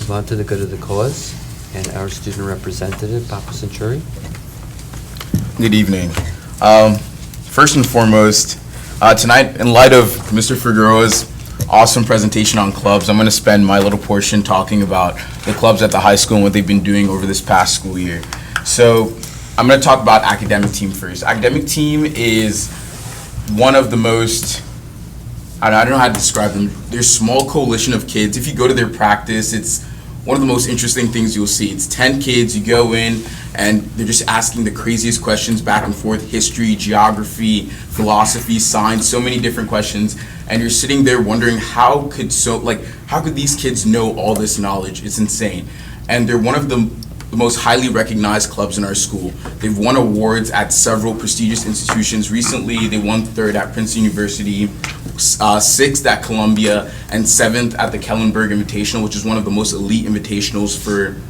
move on to the good of the cause and our student representative, Papa Centuri. Good evening. First and foremost, tonight, in light of Mr. Figueroa's awesome presentation on clubs, I'm going to spend my little portion talking about the clubs at the high school and what they've been doing over this past school year. So I'm going to talk about academic team first. Academic team is one of the most, I don't know how to describe them. They're a small coalition of kids. If you go to their practice, it's one of the most interesting things you'll see. It's 10 kids, you go in, and they're just asking the craziest questions back and forth: history, geography, philosophy, science, so many different questions. And you're sitting there wondering how could these kids know all this knowledge? It's insane. And they're one of the most highly recognized clubs in our school. They've won awards at several prestigious institutions. Recently, they won 3rd at Princeton University, 6th at Columbia, and 7th at the Kellenberg Invitational, which is one of the most elite invitationals for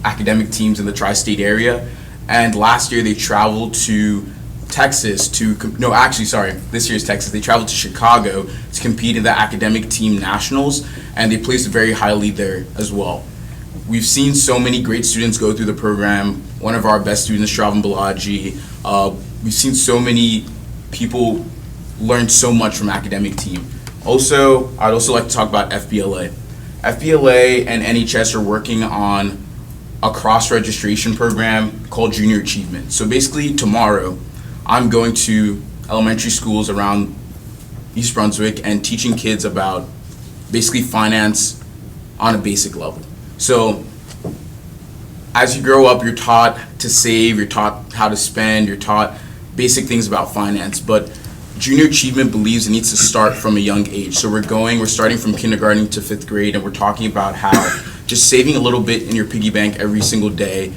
academic teams in the tri-state area. And last year, they traveled to Texas this year's Texas. They traveled to Chicago to compete in the academic team nationals, and they placed very highly there as well. We've seen so many great students go through the program. One of our best students, Shravan Balaji. We've seen so many people learn so much from academic team. Also, I'd also like to talk about FBLA. FBLA and NHS are working on a cross-registration program called Junior Achievement. So basically, tomorrow, I'm going to elementary schools around East Brunswick and teaching kids about basically finance on a basic level. So as you grow up, you're taught to save, you're taught how to spend, you're taught basic things about finance, but Junior Achievement believes it needs to start from a young age. So we're starting from kindergarten to 5th grade, and we're talking about how just saving a little bit in your piggy bank every single day,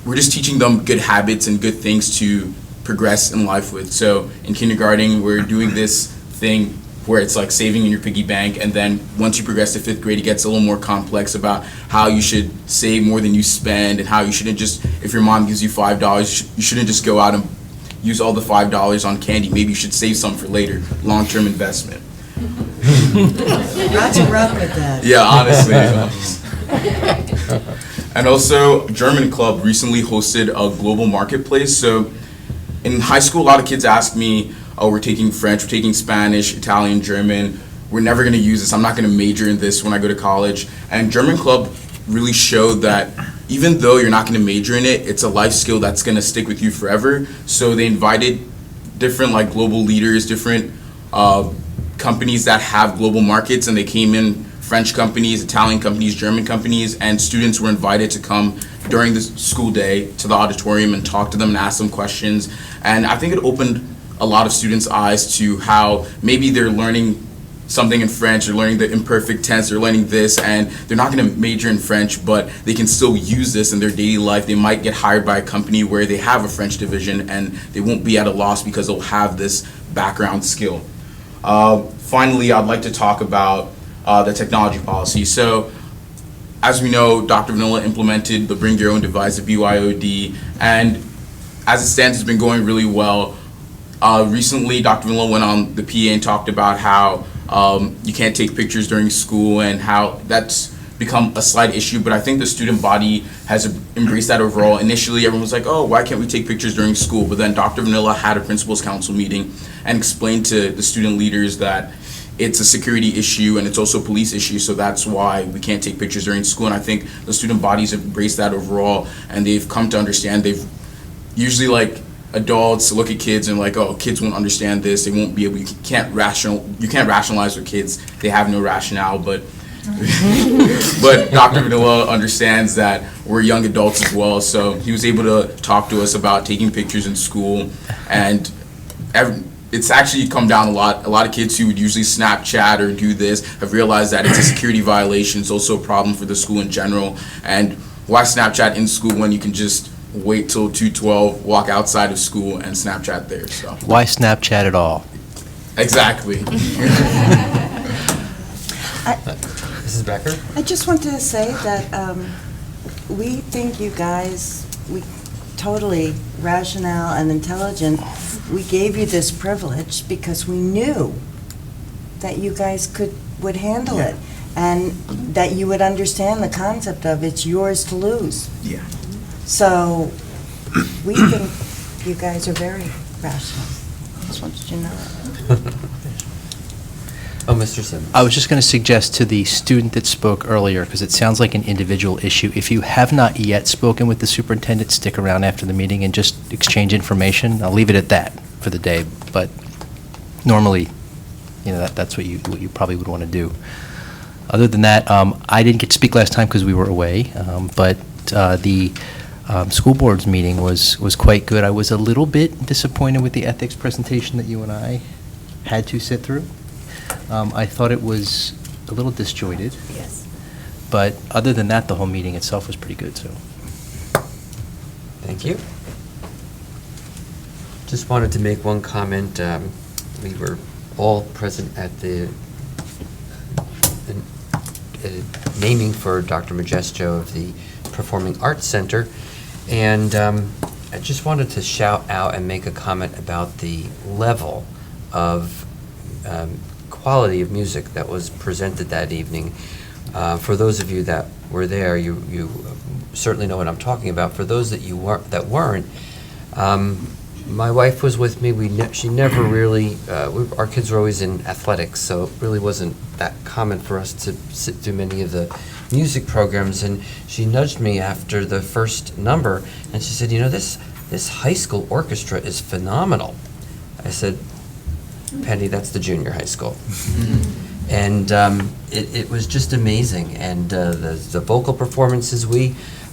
we're just teaching them good habits and good things to progress in life with. So in kindergarten, we're doing this thing where it's like saving in your piggy bank, and then once you progress to 5th grade, it gets a little more complex about how you should save more than you spend, and how you shouldn't just, if your mom gives you $5, you shouldn't just go out and use all the $5 on candy. Maybe you should save some for later, long-term investment. Lots of rough with that. Yeah, honestly. And also, German Club recently hosted a global marketplace. So in high school, a lot of kids ask me, oh, we're taking French, we're taking Spanish, Italian, German. We're never going to use this. I'm not going to major in this when I go to college. And German Club really showed that even though you're not going to major in it, it's a life skill that's going to stick with you forever. So they invited different global leaders, different companies that have global markets, and they came in, French companies, Italian companies, German companies, and students were invited to come during the school day to the auditorium and talk to them and ask them questions. And I think it opened a lot of students' eyes to how maybe they're learning something in French, they're learning the imperfect tense, they're learning this, and they're not going to major in French, but they can still use this in their daily life. They might get hired by a company where they have a French division, and they won't be at a loss because they'll have this background skill. Finally, I'd like to talk about the technology policy. So, as we know, Dr. Vanilla implemented the Bring Your Own Device, the BYOD, and as it stands, it's been going really well. Recently, Dr. Vanilla went on the PA and talked about how you can't take pictures during school and how that's become a slight issue, but I think the student body has embraced that overall. Initially, everyone was like, oh, why can't we take pictures during school? But then Dr. Vanilla had a principal's council meeting and explained to the student leaders that it's a security issue and it's also a police issue, so that's why we can't take pictures during school. And I think the student bodies have embraced that overall, and they've come to understand. They've usually adults look at kids and oh, kids won't understand this. They won't be able. You can't rationalize with kids. They have no rationale. But Dr. Vanilla understands that we're young adults as well. So he was able to talk to us about taking pictures in school, and it's actually come down a lot. A lot of kids who would usually Snapchat or do this have realized that it's a security violation. It's also a problem for the school in general. And why Snapchat in school when you can just wait till 2:12, walk outside of school, and Snapchat there? So why Snapchat at all? Exactly. Mrs. Becker? I just want to say that we think you guys, we totally rational and intelligent. We gave you this privilege because we knew that you guys would handle it. And that you would understand the concept of it's yours to lose. Yeah. So we think you guys are very rational. Just wanted you to know that. Oh, Mr. Simmons. I was just going to suggest to the student that spoke earlier, because it sounds like an individual issue, if you have not yet spoken with the superintendent, stick around after the meeting and just exchange information. I'll leave it at that for the day, but normally, that's what you probably would want to do. Other than that, I didn't get to speak last time because we were away, but the school board's meeting was quite good. I was a little bit disappointed with the ethics presentation that you and I had to sit through. I thought it was a little disjointed. Yes. But other than that, the whole meeting itself was pretty good, so. Thank you. Just wanted to make one comment. We were all present at the naming for Dr. Majesto of the Performing Arts Center, and I just wanted to shout out and make a comment about the level of quality of music that was presented that evening. For those of you that were there, you certainly know what I'm talking about. For those that weren't, my wife was with me. She never really. Our kids were always in athletics, so it really wasn't that common for us to sit through many of the music programs. And she nudged me after the first number, and she said, this high school orchestra is phenomenal. I said, Penny, that's the junior high school. And it was just amazing. And the vocal performances,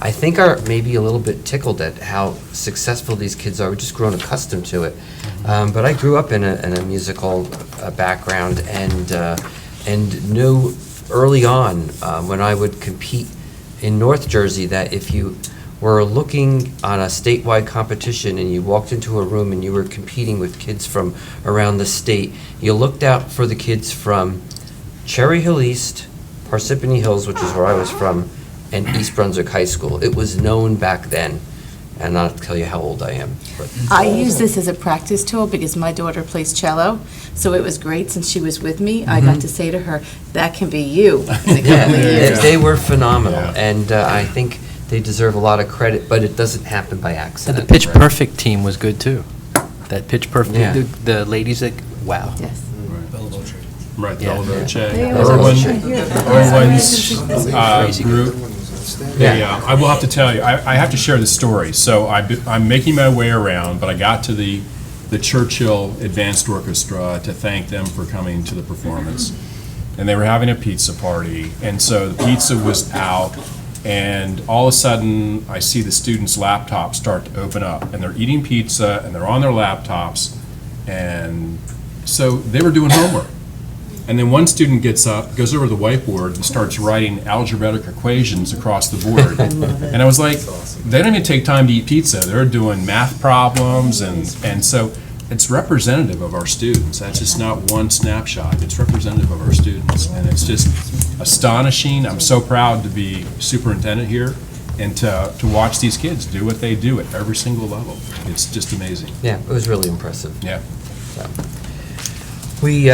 I think, are maybe a little bit tickled at how successful these kids are. We've just grown accustomed to it. But I grew up in a musical background and knew early on when I would compete in North Jersey that if you were looking on a statewide competition and you walked into a room and you were competing with kids from around the state, you looked out for the kids from Cherry Hill East, Parsippany Hills, which is where I was from, and East Brunswick High School. It was known back then, and I'll tell you how old I am. But I use this as a practice tool because my daughter plays cello, so it was great since she was with me. I got to say to her, that can be you in a couple of years. They were phenomenal, and I think they deserve a lot of credit, but it doesn't happen by And accident. the Pitch Perfect team was good, too. That Pitch Perfect, Yeah. the ladies that, wow. Yes. Right, the Yeah. Bella Voce. They always- Irwin's group. I will have to tell you, I have to share the story. So I'm making my way around, but I got to the Churchill Advanced Orchestra to thank them for coming to the performance. And they were having a pizza party, and so the pizza was out, and all of a sudden, I see the students' laptops start to open up, and they're eating pizza, and they're on their laptops, and so they were doing homework. And then one student gets up, goes over to the whiteboard, and starts writing algebraic equations across the board. And I was like, they don't even take time to eat pizza. They're doing math problems, and so it's representative of our students. That's just not one snapshot. It's representative of our students, and it's just astonishing. I'm so proud to be superintendent here and to watch these kids do what they do at every single level. It's just amazing. Yeah, it was really impressive. Yeah. So, we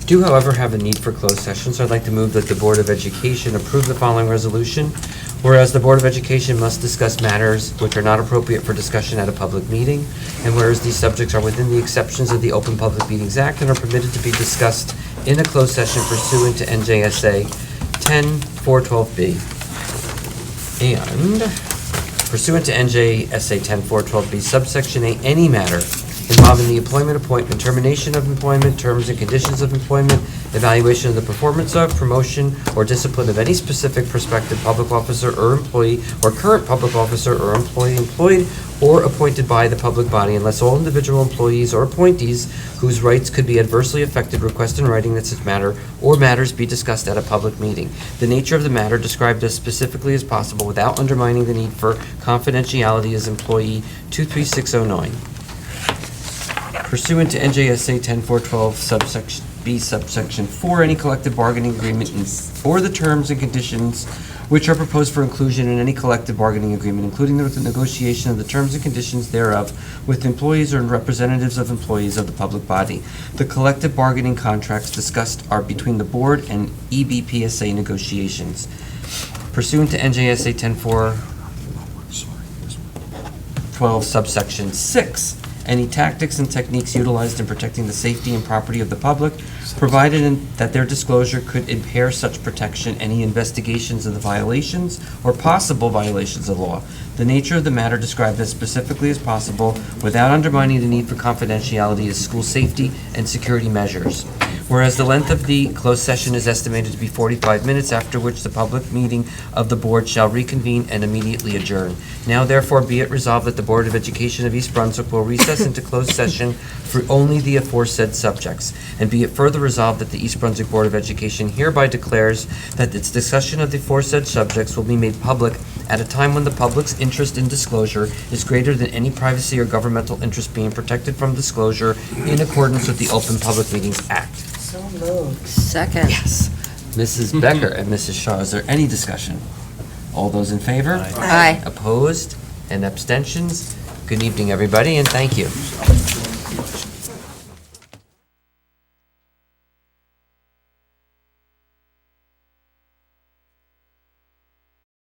do, however, have a need for closed session, so I'd like to move that the Board of Education approve the following resolution. Whereas the Board of Education must discuss matters which are not appropriate for discussion at a public meeting, and whereas these subjects are within the exceptions of the Open Public Meetings Act and are permitted to be discussed in a closed session pursuant to NJSA 10-412B. And pursuant to NJSA 10-412B, subsection A, any matter involving the employment, appointment, termination of employment, terms and conditions of employment, evaluation of the performance of, promotion, or discipline of any specific prospective public officer or employee, or current public officer or employee employed or appointed by the public body, unless all individual employees or appointees whose rights could be adversely affected request in writing that such matter or matters be discussed at a public meeting. The nature of the matter described as specifically as possible without undermining the need for confidentiality as employee 23609. Pursuant to NJSA 10-412 subsection B subsection 4, any collective bargaining agreement or the terms and conditions which are proposed for inclusion in any collective bargaining agreement, including the negotiation of the terms and conditions thereof with employees or representatives of employees of the public body. The collective bargaining contracts discussed are between the board and EBPSA negotiations. Pursuant to NJSA 10.4.12 subsection 6, any tactics and techniques utilized in protecting the safety and property of the public, provided that their disclosure could impair such protection, any investigations of the violations or possible violations of law, the nature of the matter described as specifically as possible without undermining the need for confidentiality as school safety and security measures. Whereas the length of the closed session is estimated to be 45 minutes, after which the public meeting of the board shall reconvene and immediately adjourn. Now therefore be it resolved that the Board of Education of East Brunswick will recess into closed session for only the aforesaid subjects. And be it further resolved that the East Brunswick Board of Education hereby declares that its discussion of the aforesaid subjects will be made public at a time when the public's interest in disclosure is greater than any privacy or governmental interest being protected from disclosure in accordance with the Open Public Meetings Act. So moved. Second. Yes. Mrs. Becker and Mrs. Shaw, is there any discussion? All those in favor? Aye. Opposed and abstentions? Good evening, everybody, and thank you.